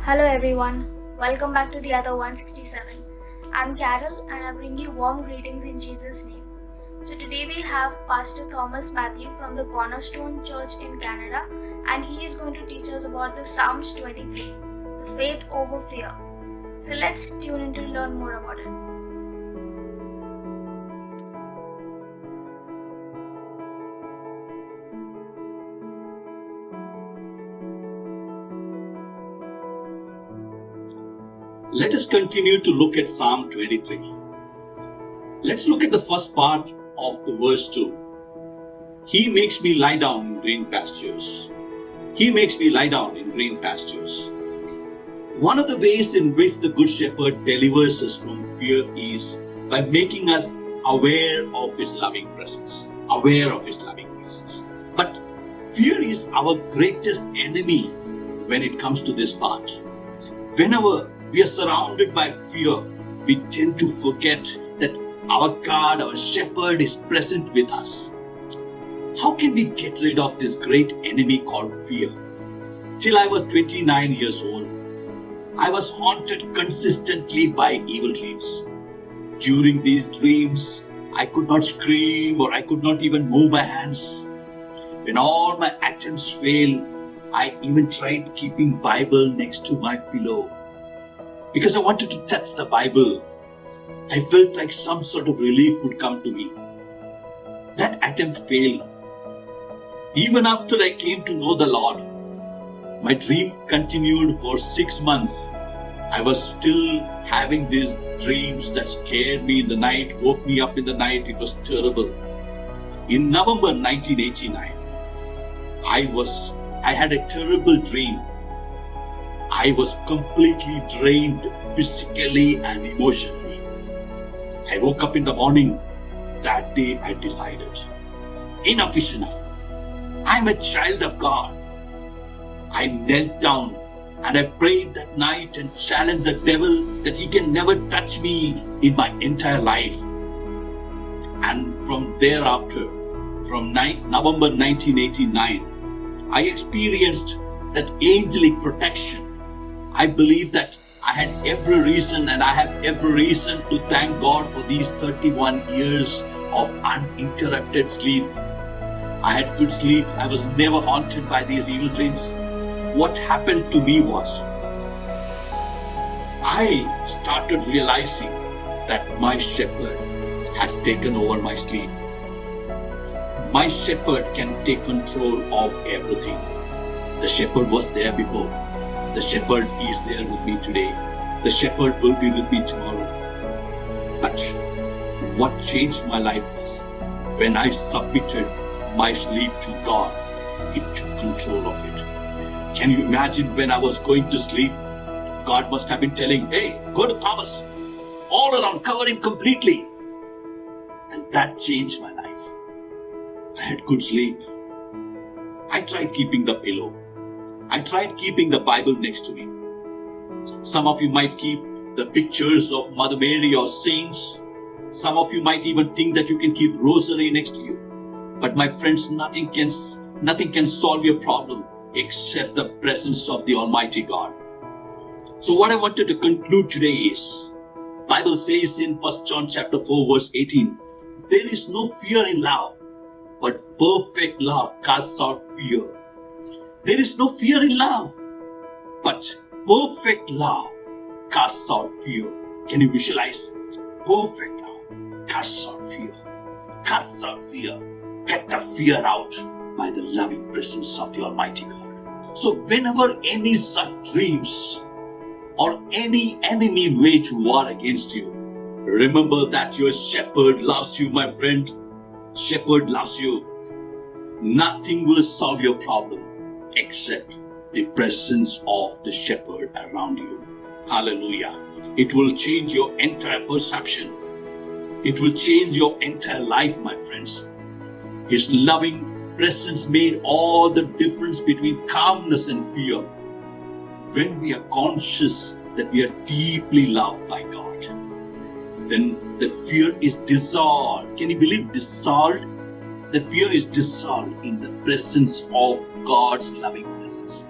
Hello everyone, welcome back to the other 167. I'm Carol and I bring you warm greetings in Jesus' name. So today we have Pastor Thomas Matthew from the Cornerstone Church in Canada, and he is going to teach us about the Psalms 23, the faith over fear. So let's tune in to learn more about it. Let us continue to look at Psalm 23. Let's look at the first part of the verse 2. He makes me lie down in green pastures. He makes me lie down in green pastures. One of the ways in which the Good Shepherd delivers us from fear is by making us aware of His loving presence. Aware of His loving presence. But fear is our greatest enemy when it comes to this part. Whenever we are surrounded by fear, we tend to forget that our God, our shepherd, is present with us. How can we get rid of this great enemy called fear? Till I was 29 years old, I was haunted consistently by evil dreams. During these dreams, I could not scream or I could not even move my hands. When all my attempts failed, I even tried keeping Bible next to my pillow. Because I wanted to touch the Bible, I felt like some sort of relief would come to me. That attempt failed. Even after I came to know the Lord, my dream continued for 6 months. I was still having these dreams that scared me in the night, woke me up in the night. It was terrible. In November 1989, I had a terrible dream. I was completely drained physically and emotionally. I woke up in the morning. That day I decided, enough is enough. I'm a child of God. I knelt down and I prayed that night and challenged the devil that he can never touch me in my entire life. And from thereafter, from November 1989, I experienced that angelic protection. I believe that I had every reason and I have every reason to thank God for these 31 years of uninterrupted sleep. I had good sleep. I was never haunted by these evil dreams. What happened to me was, I started realizing that my shepherd has taken over my sleep. My shepherd can take control of everything. The shepherd was there before. The shepherd is there with me today. The shepherd will be with me tomorrow. But what changed my life was when I submitted my sleep to God. He took control of it. Can you imagine when I was going to sleep? God must have been telling, hey, go to Thomas. All around, cover him completely. And that changed my life. I had good sleep. I tried keeping the pillow. I tried keeping the Bible next to me. Some of you might keep the pictures of Mother Mary or saints. Some of you might even think that you can keep rosary next to you. But my friends, nothing can solve your problem except the presence of the Almighty God. So what I wanted to conclude today is, Bible says in 1 John chapter 4 verse 18, there is no fear in love, but perfect love casts out fear. There is no fear in love, but perfect love casts out fear. Can you visualize? Perfect love casts out fear. Casts out fear. Get the fear out by the loving presence of the Almighty God. So whenever any such dreams or any enemy wage war against you, remember that your shepherd loves you, my friend. Shepherd loves you. Nothing will solve your problem except the presence of the shepherd around you. Hallelujah. It will change your entire perception. It will change your entire life, my friends. His loving presence made all the difference between calmness and fear. When we are conscious that we are deeply loved by God, then the fear is dissolved. Can you believe dissolved? The fear is dissolved in the presence of God's loving presence.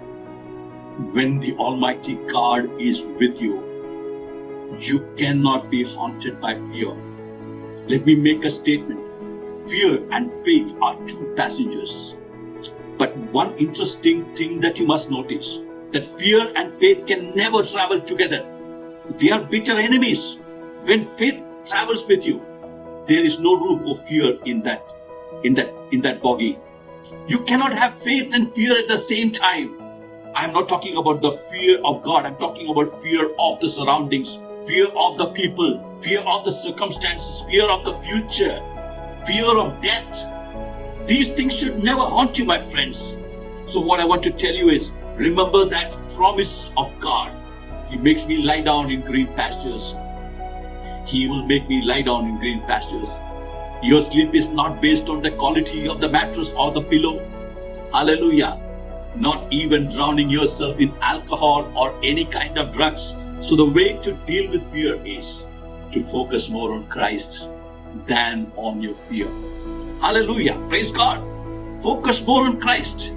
When the Almighty God is with you, you cannot be haunted by fear. Let me make a statement. Fear and faith are two passengers. But one interesting thing that you must notice, that fear and faith can never travel together. They are bitter enemies. When faith travels with you, there is no room for fear in that boggy. You cannot have faith and fear at the same time. I am not talking about the fear of God. I'm talking about fear of the surroundings, fear of the people, fear of the circumstances, fear of the future, fear of death. These things should never haunt you, my friends. So what I want to tell you is, remember that promise of God. He makes me lie down in green pastures. He will make me lie down in green pastures. Your sleep is not based on the quality of the mattress or the pillow. Hallelujah. Not even drowning yourself in alcohol or any kind of drugs. So the way to deal with fear is to focus more on Christ than on your fear. Hallelujah. Praise God. Focus more on Christ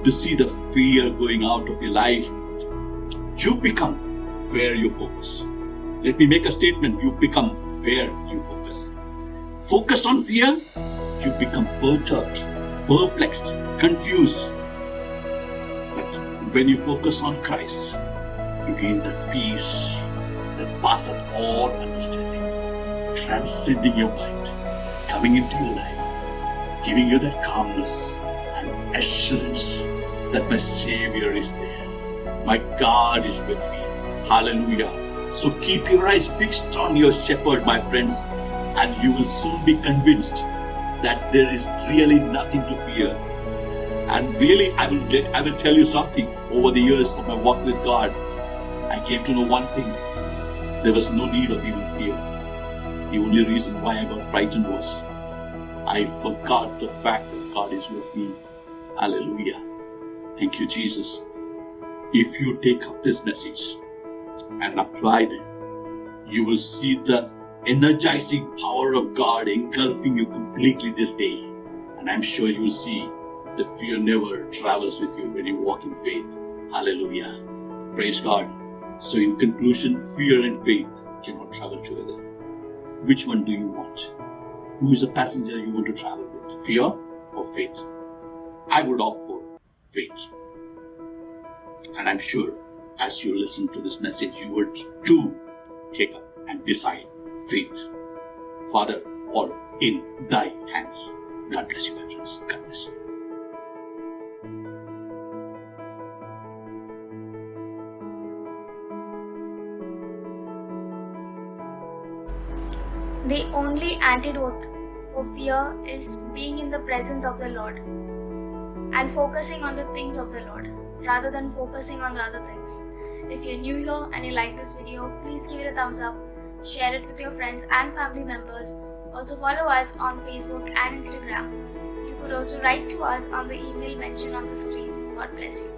to see the fear going out of your life. You become where you focus. Let me make a statement. You become where you focus. Focus on fear, you become perturbed, perplexed, confused. But when you focus on Christ, you gain that peace that passeth all understanding, transcending your mind, coming into your life, giving you that calmness and assurance that my Savior is there. My God is with me. Hallelujah. So keep your eyes fixed on your shepherd, my friends, and you will soon be convinced that there is really nothing to fear. And really, I will tell you something. Over the years of my walk with God, I came to know one thing. There was no need of even fear. The only reason why I got frightened was I forgot the fact that God is with me. Hallelujah. Thank you, Jesus. If you take up this message and apply them, you will see the energizing power of God engulfing you completely this day. And I'm sure you will see the fear never travels with you when you walk in faith. Hallelujah. Praise God. So in conclusion, fear and faith cannot travel together. Which one do you want? Who is the passenger you want to travel with? Fear or faith? I would opt for faith. And I'm sure as you listen to this message, you would too take up and decide faith. Father, all in thy hands. God bless you, my friends. God bless you. The only antidote for fear is being in the presence of the Lord and focusing on the things of the Lord rather than focusing on the other things. If you're new here and you like this video, please give it a thumbs up, share it with your friends and family members. Also follow us on Facebook and Instagram. You could also write to us on the email mentioned on the screen. God bless you.